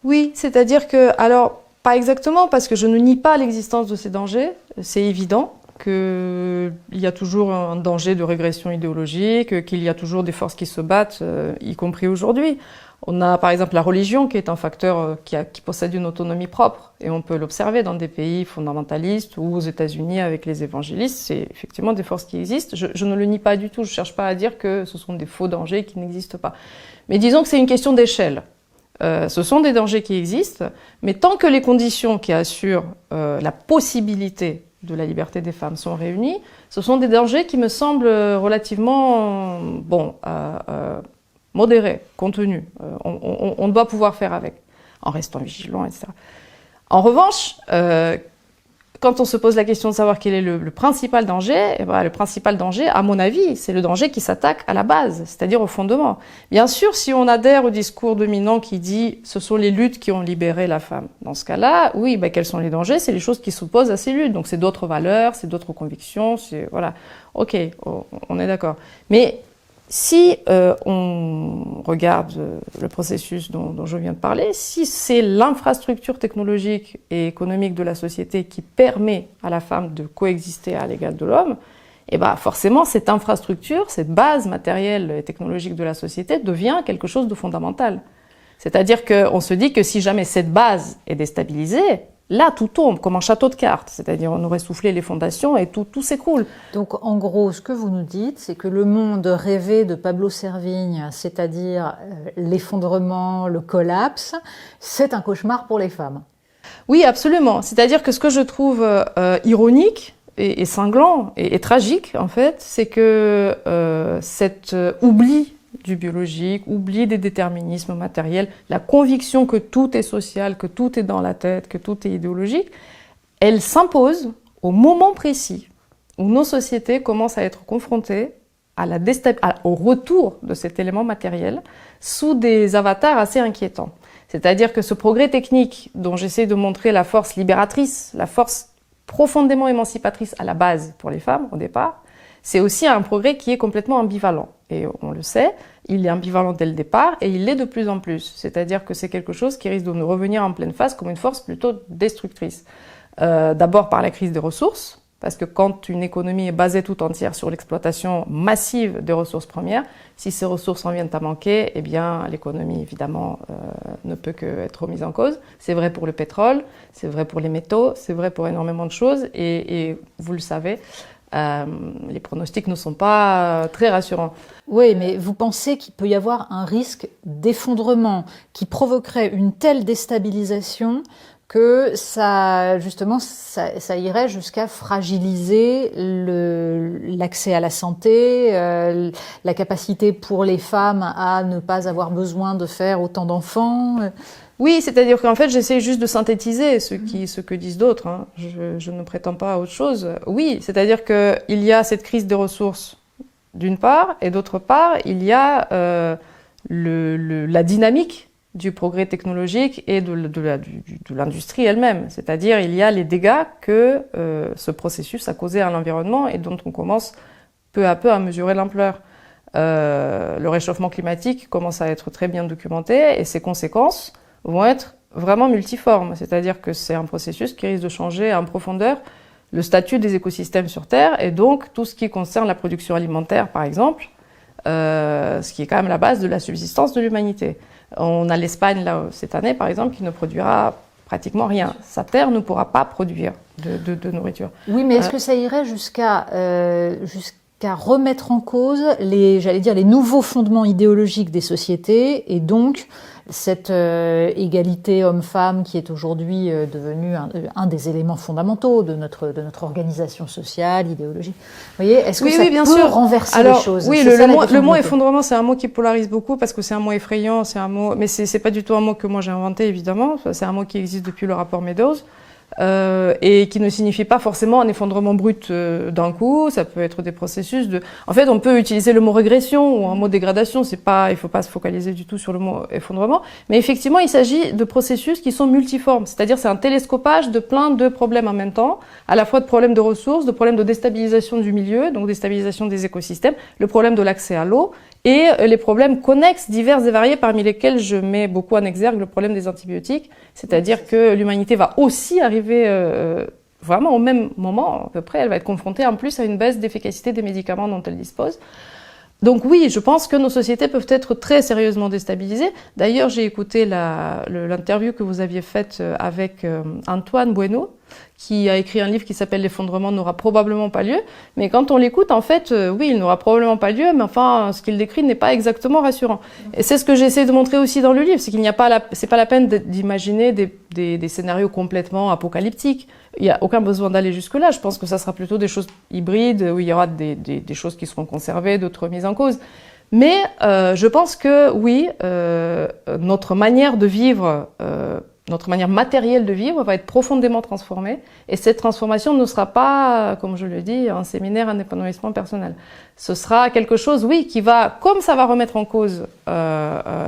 Oui, c'est-à-dire que, alors, pas exactement, parce que je ne nie pas l'existence de ces dangers. C'est évident qu'il y a toujours un danger de régression idéologique, qu'il y a toujours des forces qui se battent, y compris aujourd'hui. On a par exemple la religion qui est un facteur qui possède une autonomie propre, et on peut l'observer dans des pays fondamentalistes ou aux États-Unis avec les évangélistes. C'est effectivement des forces qui existent. Je ne le nie pas du tout, je ne cherche pas à dire que ce sont des faux dangers qui n'existent pas. Mais disons que c'est une question d'échelle. Ce sont des dangers qui existent, mais tant que les conditions qui assurent la possibilité de la liberté des femmes sont réunies, ce sont des dangers qui me semblent relativement modérés, contenus. On doit pouvoir faire avec, en restant vigilant, etc. En revanche, quand on se pose la question de savoir quel est le principal danger, le principal danger, à mon avis, c'est le danger qui s'attaque à la base, c'est-à-dire au fondement. Bien sûr, si on adhère au discours dominant qui dit « ce sont les luttes qui ont libéré la femme », dans ce cas-là, oui, quels sont les dangers? C'est les choses qui s'opposent à ces luttes. Donc c'est d'autres valeurs, c'est d'autres convictions, c'est voilà. Ok, on est d'accord. Mais si on regarde le processus dont je viens de parler, si c'est l'infrastructure technologique et économique de la société qui permet à la femme de coexister à l'égal de l'homme, forcément cette infrastructure, cette base matérielle et technologique de la société devient quelque chose de fondamental. C'est-à-dire qu'on se dit que si jamais cette base est déstabilisée, là, tout tombe comme un château de cartes. C'est-à-dire, on aurait soufflé les fondations et tout s'écroule. Donc, en gros, ce que vous nous dites, c'est que le monde rêvé de Pablo Servigne, c'est-à-dire l'effondrement, le collapse, c'est un cauchemar pour les femmes. Oui, absolument. C'est-à-dire que ce que je trouve ironique et cinglant et tragique, en fait, c'est que cet oubli du biologique, oubli des déterminismes matériels, la conviction que tout est social, que tout est dans la tête, que tout est idéologique, elle s'impose au moment précis où nos sociétés commencent à être confrontées au retour de cet élément matériel sous des avatars assez inquiétants. C'est-à-dire que ce progrès technique dont j'essaie de montrer la force libératrice, la force profondément émancipatrice à la base pour les femmes au départ, c'est aussi un progrès qui est complètement ambivalent. Et on le sait, il est ambivalent dès le départ et il l'est de plus en plus. C'est-à-dire que c'est quelque chose qui risque de nous revenir en pleine face comme une force plutôt destructrice. D'abord par la crise des ressources, parce que quand une économie est basée tout entière sur l'exploitation massive des ressources premières, si ces ressources en viennent à manquer, eh bien l'économie évidemment ne peut qu'être remise en cause. C'est vrai pour le pétrole, c'est vrai pour les métaux, c'est vrai pour énormément de choses et vous le savez, les pronostics ne sont pas très rassurants. Oui, mais vous pensez qu'il peut y avoir un risque d'effondrement qui provoquerait une telle déstabilisation que ça irait jusqu'à fragiliser l'accès à la santé, la capacité pour les femmes à ne pas avoir besoin de faire autant d'enfants. Oui, c'est-à-dire qu'en fait, j'essaie juste de synthétiser ce que disent d'autres. Hein. Je ne prétends pas à autre chose. Oui, c'est-à-dire qu'il y a cette crise des ressources d'une part, et d'autre part, il y a la dynamique du progrès technologique et de l'industrie elle-même. C'est-à-dire, il y a les dégâts que ce processus a causé à l'environnement et dont on commence peu à peu à mesurer l'ampleur. Le réchauffement climatique commence à être très bien documenté et ses conséquences vont être vraiment multiformes. C'est-à-dire que c'est un processus qui risque de changer en profondeur le statut des écosystèmes sur Terre et donc tout ce qui concerne la production alimentaire, par exemple, ce qui est quand même la base de la subsistance de l'humanité. On a l'Espagne, là, cette année, par exemple, qui ne produira pratiquement rien. Sa terre ne pourra pas produire de nourriture. Oui, mais est-ce que ça irait jusqu'à remettre en cause les nouveaux fondements idéologiques des sociétés et donc cette égalité homme-femme qui est aujourd'hui devenue un des éléments fondamentaux de notre organisation sociale, idéologique. Vous voyez, est-ce que ça peut renverser les choses? Oui, le mot effondrement, c'est un mot qui polarise beaucoup parce que c'est un mot effrayant, mais c'est pas du tout un mot que moi j'ai inventé, évidemment. C'est un mot qui existe depuis le rapport Meadows. Et qui ne signifie pas forcément un effondrement brut d'un coup. Ça peut être des processus de. En fait, on peut utiliser le mot régression ou un mot dégradation. Il faut pas se focaliser du tout sur le mot effondrement. Mais effectivement, il s'agit de processus qui sont multiformes. C'est-à-dire, c'est un télescopage de plein de problèmes en même temps, à la fois de problèmes de ressources, de problèmes de déstabilisation du milieu, donc déstabilisation des écosystèmes, le problème de l'accès à l'eau et les problèmes connexes, divers et variés, parmi lesquels je mets beaucoup en exergue le problème des antibiotiques. C'est-à-dire que l'humanité va aussi arriver vraiment au même moment, à peu près, elle va être confrontée en plus à une baisse d'efficacité des médicaments dont elle dispose. Donc oui, je pense que nos sociétés peuvent être très sérieusement déstabilisées. D'ailleurs, j'ai écouté l'interview que vous aviez faite avec Antoine Bueno, qui a écrit un livre qui s'appelle « L'effondrement n'aura probablement pas lieu ». Mais quand on l'écoute, en fait, oui, il n'aura probablement pas lieu, mais enfin, ce qu'il décrit n'est pas exactement rassurant. Et c'est ce que j'essaie de montrer aussi dans le livre, c'est qu'il n'y a pas c'est pas la peine d'imaginer des scénarios complètement apocalyptiques. Il n'y a aucun besoin d'aller jusque-là. Je pense que ça sera plutôt des choses hybrides, où il y aura des choses qui seront conservées, d'autres mises en cause. Mais je pense que, oui, notre manière de vivre, notre manière matérielle de vivre va être profondément transformée. Et cette transformation ne sera pas, comme je le dis, un séminaire en épanouissement personnel. Ce sera quelque chose, oui, qui va, comme ça va remettre en cause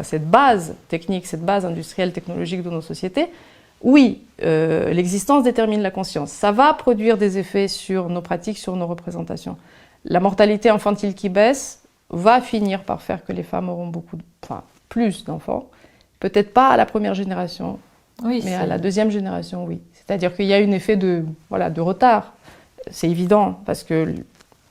cette base technique, cette base industrielle, technologique de nos sociétés, oui, l'existence détermine la conscience. Ça va produire des effets sur nos pratiques, sur nos représentations. La mortalité infantile qui baisse va finir par faire que les femmes auront plus d'enfants. Peut-être pas à la première génération, oui, mais à la deuxième génération, oui. C'est-à-dire qu'il y a un effet de retard. C'est évident, parce que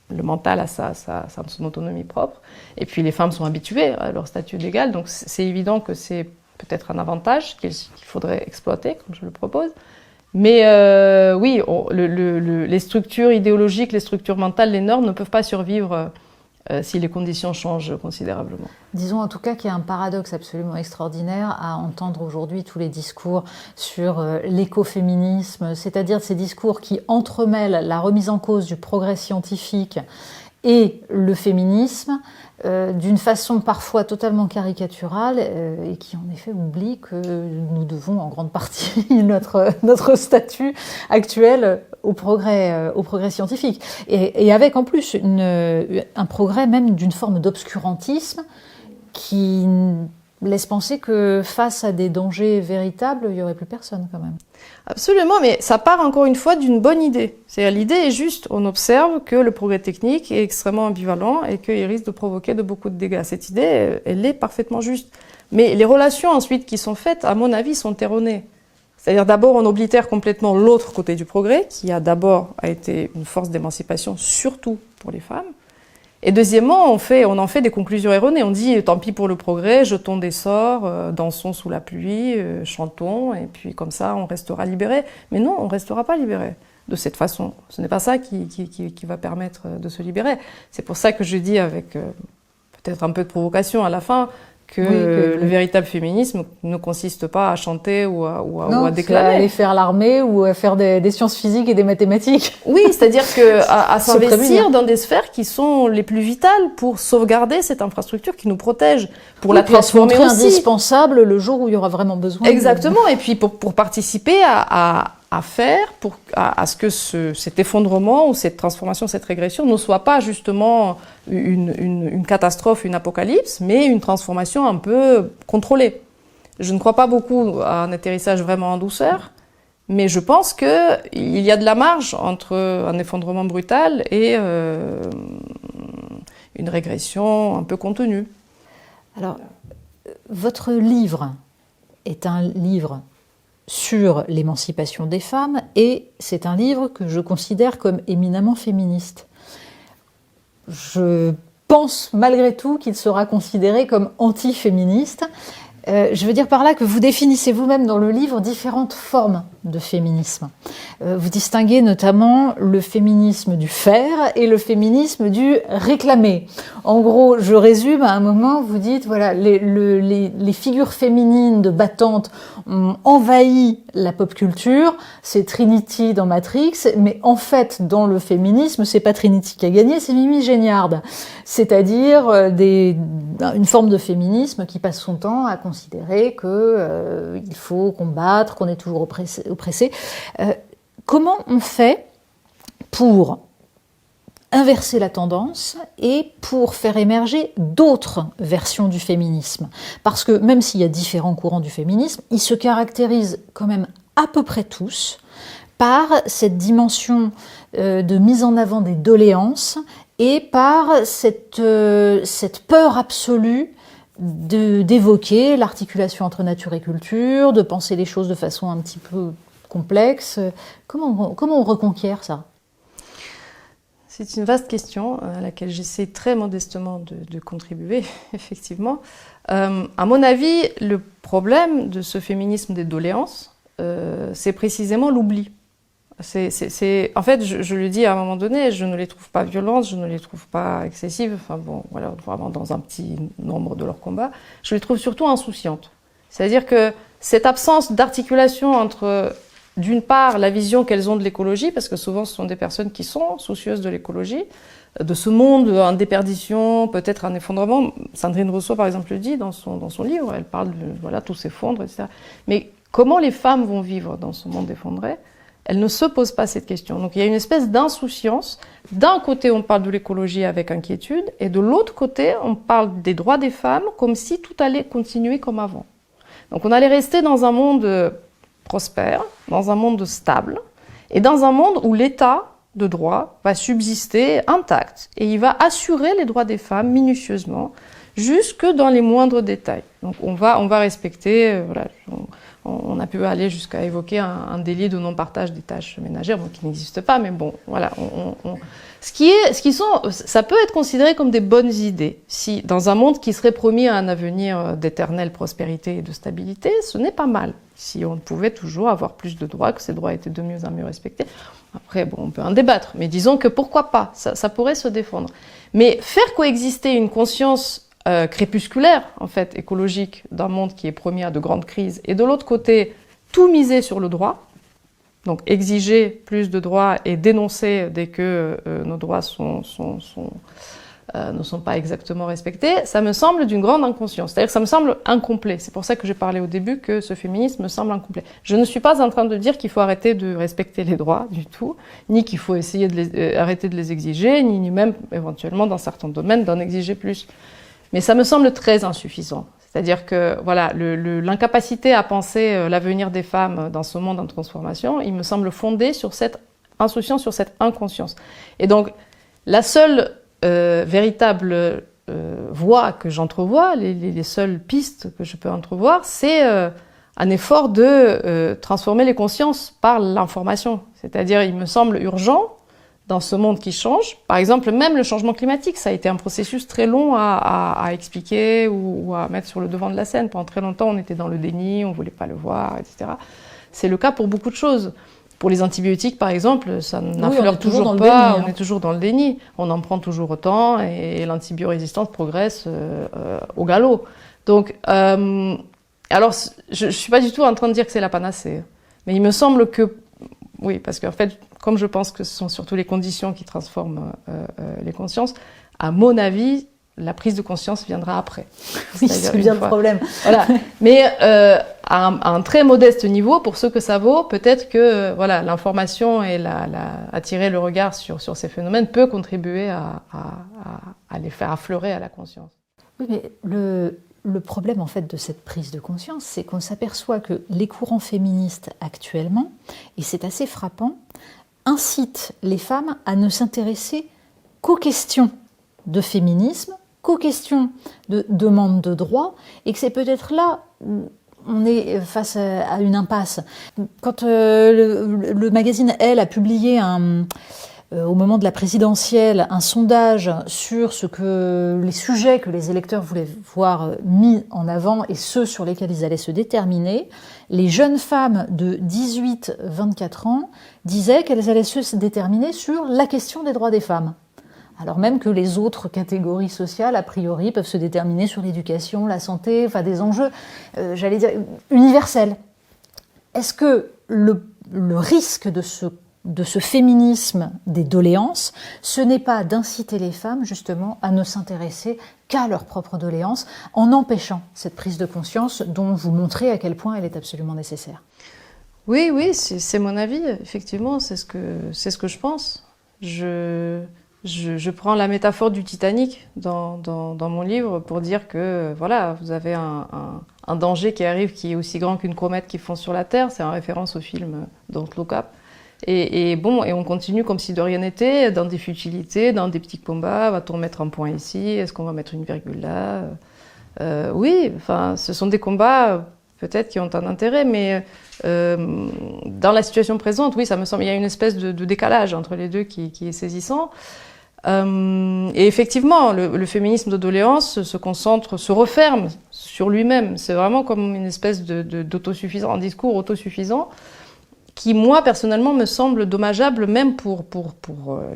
le mental a son autonomie propre. Et puis les femmes sont habituées à leur statut légal, donc c'est évident que c'est peut-être un avantage qu'il faudrait exploiter, comme je le propose. Mais oui, les structures idéologiques, les structures mentales, les normes ne peuvent pas survivre si les conditions changent considérablement. Disons en tout cas qu'il y a un paradoxe absolument extraordinaire à entendre aujourd'hui tous les discours sur l'écoféminisme, c'est-à-dire ces discours qui entremêlent la remise en cause du progrès scientifique et le féminisme d'une façon parfois totalement caricaturale et qui en effet oublie que nous devons en grande partie notre statut actuel au progrès scientifique. Et avec en plus un progrès même d'une forme d'obscurantisme qui laisse penser que face à des dangers véritables, il n'y aurait plus personne quand même. Absolument, mais ça part encore une fois d'une bonne idée. C'est-à-dire l'idée est juste, on observe que le progrès technique est extrêmement ambivalent et qu'il risque de provoquer de beaucoup de dégâts. Cette idée, elle est parfaitement juste. Mais les relations ensuite qui sont faites, à mon avis, sont erronées. C'est-à-dire d'abord on oblitère complètement l'autre côté du progrès, qui a été une force d'émancipation, surtout pour les femmes. Et deuxièmement, on en fait des conclusions erronées. On dit tant pis pour le progrès, jetons des sorts, dansons sous la pluie, chantons, et puis comme ça on restera libérés. Mais non, on ne restera pas libérés de cette façon. Ce n'est pas ça qui va permettre de se libérer. C'est pour ça que je dis avec peut-être un peu de provocation à la fin, que le véritable féminisme ne consiste pas à chanter ou à déclamer. À aller faire l'armée ou à faire des sciences physiques et des mathématiques. Oui, c'est-à-dire à s'investir dans des sphères qui sont les plus vitales pour sauvegarder cette infrastructure qui nous protège, pour la transformer aussi. Indispensable le jour où il y aura vraiment besoin. Exactement, et puis pour participer à ce que cet effondrement ou cette transformation, cette régression ne soit pas justement une catastrophe, une apocalypse, mais une transformation un peu contrôlée. Je ne crois pas beaucoup à un atterrissage vraiment en douceur, mais je pense qu'il y a de la marge entre un effondrement brutal et une régression un peu contenue. Alors, votre livre est un livre sur l'émancipation des femmes et c'est un livre que je considère comme éminemment féministe. Je pense malgré tout qu'il sera considéré comme anti-féministe. Je veux dire par là que vous définissez vous-même dans le livre différentes formes de féminisme. Vous distinguez notamment le féminisme du faire et le féminisme du réclamer. En gros, je résume, à un moment, vous dites, voilà, les figures féminines de battantes ont envahi la pop culture, c'est Trinity dans Matrix, mais en fait, dans le féminisme, c'est pas Trinity qui a gagné, c'est Mimi Géniard. C'est-à-dire une forme de féminisme qui passe son temps à considérer que il faut combattre, qu'on est toujours oppressé. Comment on fait pour inverser la tendance et pour faire émerger d'autres versions du féminisme? Parce que même s'il y a différents courants du féminisme, ils se caractérisent quand même à peu près tous par cette dimension de mise en avant des doléances et par cette peur absolue d'évoquer l'articulation entre nature et culture, de penser les choses de façon un petit peu complexe. Comment on reconquiert ça? C'est une vaste question à laquelle j'essaie très modestement de contribuer, effectivement. À mon avis, le problème de ce féminisme des doléances, c'est précisément l'oubli. En fait, je le dis à un moment donné, je ne les trouve pas violentes, je ne les trouve pas excessives, enfin bon, voilà, vraiment dans un petit nombre de leurs combats. Je les trouve surtout insouciantes. C'est-à-dire que cette absence d'articulation entre, d'une part, la vision qu'elles ont de l'écologie, parce que souvent ce sont des personnes qui sont soucieuses de l'écologie, de ce monde en déperdition, peut-être un effondrement. Sandrine Rousseau, par exemple, le dit dans son livre, elle parle de voilà, tout s'effondre, etc. Mais comment les femmes vont vivre dans ce monde effondré? Elle ne se pose pas cette question. Donc il y a une espèce d'insouciance. D'un côté, on parle de l'écologie avec inquiétude, et de l'autre côté, on parle des droits des femmes comme si tout allait continuer comme avant. Donc on allait rester dans un monde prospère, dans un monde stable, et dans un monde où l'État de droit va subsister intact, et il va assurer les droits des femmes minutieusement, jusque dans les moindres détails. Donc on va respecter, voilà, on a pu aller jusqu'à évoquer un délit de non-partage des tâches ménagères, bon, qui n'existe pas, mais bon, voilà. Ça peut être considéré comme des bonnes idées. Si, dans un monde qui serait promis à un avenir d'éternelle prospérité et de stabilité, ce n'est pas mal. Si on pouvait toujours avoir plus de droits, que ces droits étaient de mieux en mieux respectés. Après, bon, on peut en débattre, mais disons que pourquoi pas, ça pourrait se défendre. Mais faire coexister une conscience crépusculaire, en fait, écologique, d'un monde qui est promis à de grandes crises, et de l'autre côté, tout miser sur le droit, donc exiger plus de droits et dénoncer dès que nos droits ne sont pas exactement respectés, ça me semble d'une grande inconscience. C'est-à-dire que ça me semble incomplet. C'est pour ça que j'ai parlé au début que ce féminisme me semble incomplet. Je ne suis pas en train de dire qu'il faut arrêter de respecter les droits du tout, ni qu'il faut essayer arrêter de les exiger, ni même éventuellement dans certains domaines d'en exiger plus. Mais ça me semble très insuffisant. C'est-à-dire que voilà, l'incapacité à penser l'avenir des femmes dans ce monde en transformation, il me semble fondé sur cette insouciance, sur cette inconscience. Et donc, la seule véritable voie que j'entrevois, les seules pistes que je peux entrevoir, c'est un effort de transformer les consciences par l'information. C'est-à-dire, il me semble urgent, dans ce monde qui change, par exemple, même le changement climatique, ça a été un processus très long à expliquer ou à mettre sur le devant de la scène. Pendant très longtemps, on était dans le déni, on voulait pas le voir, etc. C'est le cas pour beaucoup de choses. Pour les antibiotiques, par exemple, ça n'infleure toujours pas, on est toujours dans le déni. On en prend toujours autant et l'antibiorésistance progresse au galop. Donc, alors, je suis pas du tout en train de dire que c'est la panacée, mais il me semble que, oui, parce qu'en fait, comme je pense que ce sont surtout les conditions qui transforment les consciences, à mon avis, la prise de conscience viendra après. Oui, c'est bien le problème. Voilà. Mais à un très modeste niveau, pour ce que ça vaut, peut-être que voilà, l'information et attirer le regard sur ces phénomènes peut contribuer à les faire affleurer à la conscience. Oui, mais le problème en fait de cette prise de conscience, c'est qu'on s'aperçoit que les courants féministes actuellement, et c'est assez frappant, incitent les femmes à ne s'intéresser qu'aux questions de féminisme, qu'aux questions de demande de droits, et que c'est peut-être là où on est face à une impasse. Quand le magazine Elle a publié au moment de la présidentielle, un sondage sur les sujets que les électeurs voulaient voir mis en avant et ceux sur lesquels ils allaient se déterminer, les jeunes femmes de 18-24 ans disaient qu'elles allaient se déterminer sur la question des droits des femmes. Alors même que les autres catégories sociales, a priori, peuvent se déterminer sur l'éducation, la santé, enfin des enjeux, j'allais dire, universels. Est-ce que le risque de ce féminisme des doléances, ce n'est pas d'inciter les femmes justement à ne s'intéresser qu'à leurs propres doléances, en empêchant cette prise de conscience dont vous montrez à quel point elle est absolument nécessaire? Oui, c'est mon avis, effectivement, c'est ce que je pense. Je prends la métaphore du Titanic dans mon livre pour dire que voilà, vous avez un danger qui arrive qui est aussi grand qu'une comète qui fond sur la Terre, c'est en référence au film Don't Look Up. Et on continue comme si de rien n'était, dans des futilités, dans des petits combats. Va-t-on mettre un point ici? Est-ce qu'on va mettre une virgule là? Oui, enfin, ce sont des combats peut-être qui ont un intérêt, mais dans la situation présente, oui, ça me semble, il y a une espèce de décalage entre les deux qui est saisissant. Et effectivement, le féminisme de doléance se referme sur lui-même. C'est vraiment comme une espèce d'autosuffisant, un discours autosuffisant qui, moi, personnellement, me semble dommageable même pour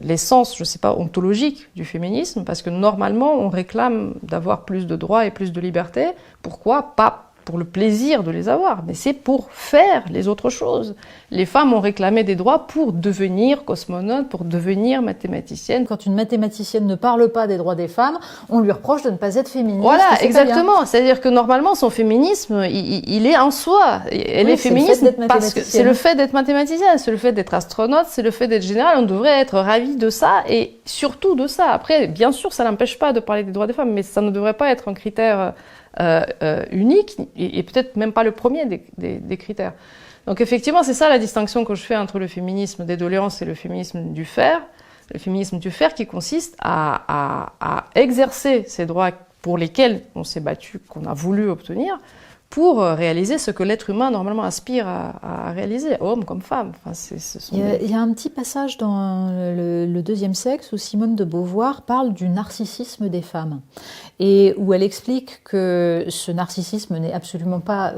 l'essence, je sais pas, ontologique du féminisme, parce que normalement, on réclame d'avoir plus de droits et plus de liberté. Pourquoi? Pas pour le plaisir de les avoir, mais c'est pour faire les autres choses. Les femmes ont réclamé des droits pour devenir cosmonautes, pour devenir mathématiciennes. Quand une mathématicienne ne parle pas des droits des femmes, on lui reproche de ne pas être féministe. Voilà, exactement. C'est-à-dire que normalement, son féminisme, il est en soi. Elle est féministe parce que c'est le fait d'être mathématicienne, c'est le fait d'être astronaute, c'est le fait d'être générale. On devrait être ravis de ça et surtout de ça. Après, bien sûr, ça n'empêche pas de parler des droits des femmes, mais ça ne devrait pas être un critère unique et peut-être même pas le premier des critères. Donc effectivement, c'est ça la distinction que je fais entre le féminisme des doléances et le féminisme du faire. Le féminisme du faire qui consiste à exercer ces droits pour lesquels on s'est battu, qu'on a voulu obtenir, pour réaliser ce que l'être humain normalement aspire à réaliser, homme comme femme. Enfin, il y a un petit passage dans le deuxième sexe où Simone de Beauvoir parle du narcissisme des femmes et où elle explique que ce narcissisme n'est absolument pas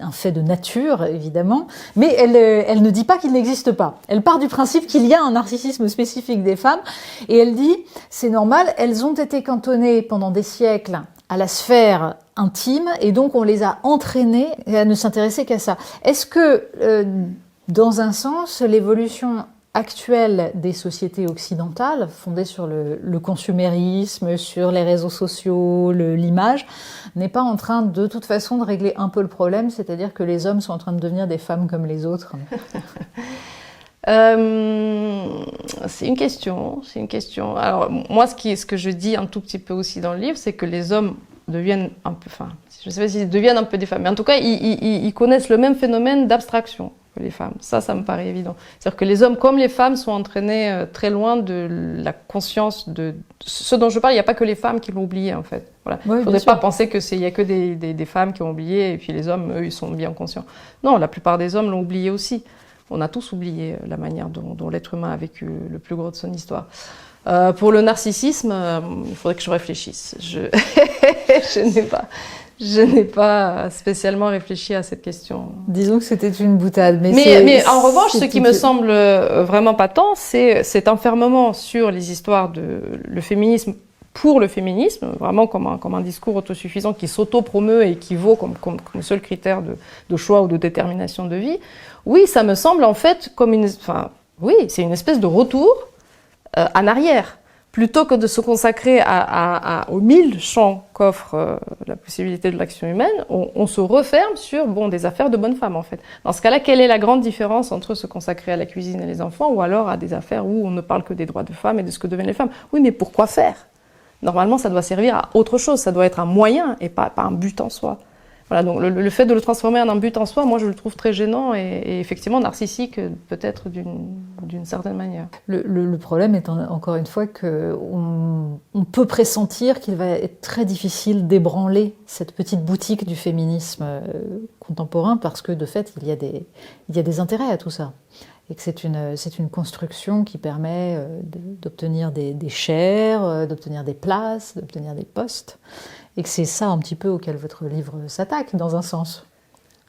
un fait de nature, évidemment, mais elle ne dit pas qu'il n'existe pas. Elle part du principe qu'il y a un narcissisme spécifique des femmes et elle dit c'est normal, elles ont été cantonnées pendant des siècles à la sphère intime et donc on les a entraînées à ne s'intéresser qu'à ça. Est-ce que, dans un sens, l'évolution actuelle des sociétés occidentales, fondée sur le consumérisme, sur les réseaux sociaux, l'image, n'est pas en train de toute façon de régler un peu le problème, c'est-à-dire que les hommes sont en train de devenir des femmes comme les autres? C'est une question. Alors moi, ce que je dis un tout petit peu aussi dans le livre, c'est que les hommes deviennent un peu, enfin, je ne sais pas s'ils deviennent un peu des femmes, mais en tout cas, ils connaissent le même phénomène d'abstraction que les femmes. Ça me paraît évident. C'est-à-dire que les hommes, comme les femmes, sont entraînés très loin de la conscience de ce dont je parle. Il n'y a pas que les femmes qui l'ont oublié, en fait. Voilà. Il ne faudrait pas penser qu'il n'y a que des femmes qui ont oublié, et puis les hommes, eux, ils sont bien conscients. Non, la plupart des hommes l'ont oublié aussi. On a tous oublié la manière dont l'être humain a vécu le plus gros de son histoire. Pour le narcissisme, il faudrait que je réfléchisse. Je n'ai pas spécialement réfléchi à cette question. Disons que c'était une boutade. Mais en revanche, ce qui me semble vraiment patent, c'est cet enfermement sur les histoires de le féminisme pour le féminisme, vraiment comme un discours autosuffisant qui s'auto-promeut et qui vaut comme seul critère de choix ou de détermination de vie. Oui, ça me semble en fait comme c'est une espèce de retour en arrière. Plutôt que de se consacrer aux 1000 champs qu'offre la possibilité de l'action humaine, on se referme sur des affaires de bonnes femmes en fait. Dans ce cas-là, quelle est la grande différence entre se consacrer à la cuisine et les enfants ou alors à des affaires où on ne parle que des droits de femmes et de ce que deviennent les femmes? Oui, mais pourquoi faire? Normalement, ça doit servir à autre chose, ça doit être un moyen et pas un but en soi. Voilà, donc le fait de le transformer en un but en soi, moi je le trouve très gênant et effectivement narcissique peut-être d'une certaine manière. Le problème est encore une fois qu'on peut pressentir qu'il va être très difficile d'ébranler cette petite boutique du féminisme contemporain parce que de fait il y a des intérêts à tout ça. Et que c'est une construction qui permet d'obtenir des chaires, d'obtenir des places, d'obtenir des postes. Et que c'est ça un petit peu auquel votre livre s'attaque, dans un sens.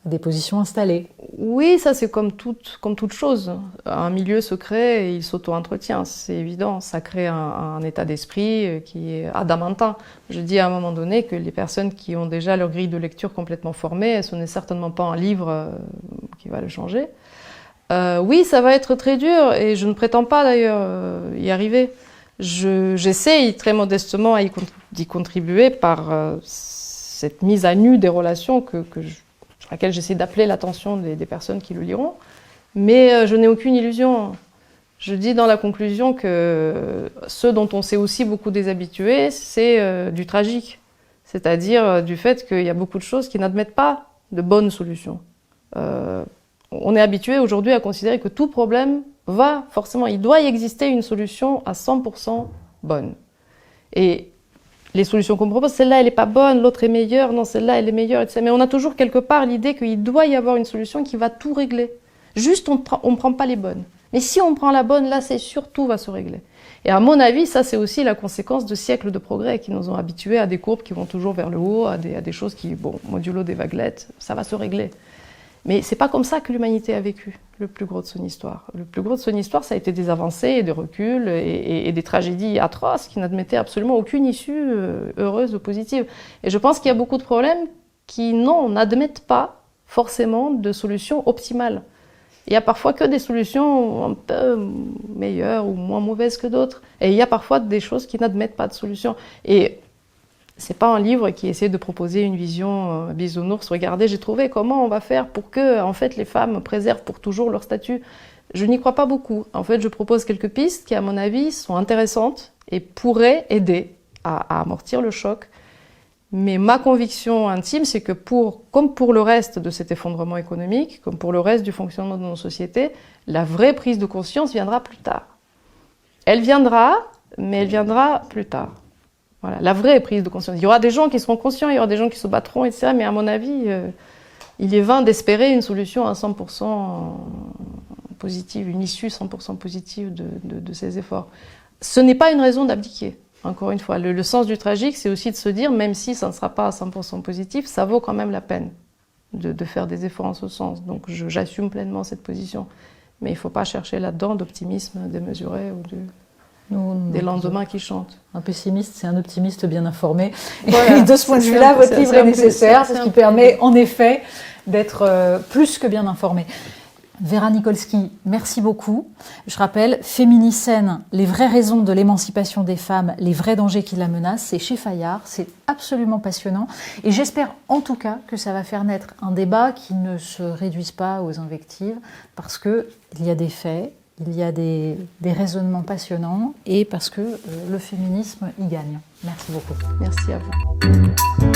Des positions installées. Oui, ça c'est comme toute chose. Un milieu se crée et il s'auto-entretient, c'est évident. Ça crée un état d'esprit qui est adamantin. Je dis à un moment donné que les personnes qui ont déjà leur grille de lecture complètement formée, ce n'est certainement pas un livre qui va le changer. Oui, ça va être très dur et je ne prétends pas d'ailleurs y arriver. J'essaye très modestement d'y contribuer par cette mise à nu des relations sur laquelle j'essaie d'appeler l'attention des personnes qui le liront. Mais je n'ai aucune illusion. Je dis dans la conclusion que ce dont on s'est aussi beaucoup déshabitué, c'est du tragique. C'est-à-dire du fait qu'il y a beaucoup de choses qui n'admettent pas de bonnes solutions. On est habitué aujourd'hui à considérer que tout problème il doit y exister une solution à 100% bonne. Et les solutions qu'on propose, celle-là elle n'est pas bonne, l'autre est meilleure, non celle-là elle est meilleure, etc. Mais on a toujours quelque part l'idée qu'il doit y avoir une solution qui va tout régler. Juste on ne prend pas les bonnes. Mais si on prend la bonne, là c'est sûr, tout va se régler. Et à mon avis, ça c'est aussi la conséquence de siècles de progrès qui nous ont habitués à des courbes qui vont toujours vers le haut, à des choses qui, modulo des vaguelettes, ça va se régler. Mais c'est pas comme ça que l'humanité a vécu le plus gros de son histoire. Le plus gros de son histoire, ça a été des avancées et des reculs et des tragédies atroces qui n'admettaient absolument aucune issue heureuse ou positive. Et je pense qu'il y a beaucoup de problèmes qui, n'admettent pas forcément de solutions optimales. Il y a parfois que des solutions un peu meilleures ou moins mauvaises que d'autres. Et il y a parfois des choses qui n'admettent pas de solution. Et c'est pas un livre qui essaie de proposer une vision bisounours. Regardez, j'ai trouvé comment on va faire pour que, en fait, les femmes préservent pour toujours leur statut. Je n'y crois pas beaucoup. En fait, je propose quelques pistes qui, à mon avis, sont intéressantes et pourraient aider à amortir le choc. Mais ma conviction intime, c'est que comme pour le reste de cet effondrement économique, comme pour le reste du fonctionnement de nos sociétés, la vraie prise de conscience viendra plus tard. Elle viendra, mais elle viendra plus tard. Voilà, la vraie prise de conscience. Il y aura des gens qui seront conscients, il y aura des gens qui se battront, etc. Mais à mon avis, il est vain d'espérer une solution à 100% positive, une issue 100% positive de ces efforts. Ce n'est pas une raison d'abdiquer. Encore une fois, le sens du tragique, c'est aussi de se dire, même si ça ne sera pas à 100% positif, ça vaut quand même la peine de faire des efforts en ce sens. Donc j'assume pleinement cette position. Mais il ne faut pas chercher là-dedans d'optimisme démesuré ou des lendemains qui chantent. Un pessimiste, c'est un optimiste bien informé. Voilà. Et de ce point de vue-là, votre livre est nécessaire, c'est ce qui permet en effet d'être plus que bien informé. Vera Nikolski, merci beaucoup. Je rappelle, Féminicène, les vraies raisons de l'émancipation des femmes, les vrais dangers qui la menacent, c'est chez Fayard, c'est absolument passionnant. Et j'espère en tout cas que ça va faire naître un débat qui ne se réduise pas aux invectives, parce qu'il y a des faits, il y a des raisonnements passionnants, et parce que le féminisme y gagne. Merci beaucoup. Merci à vous.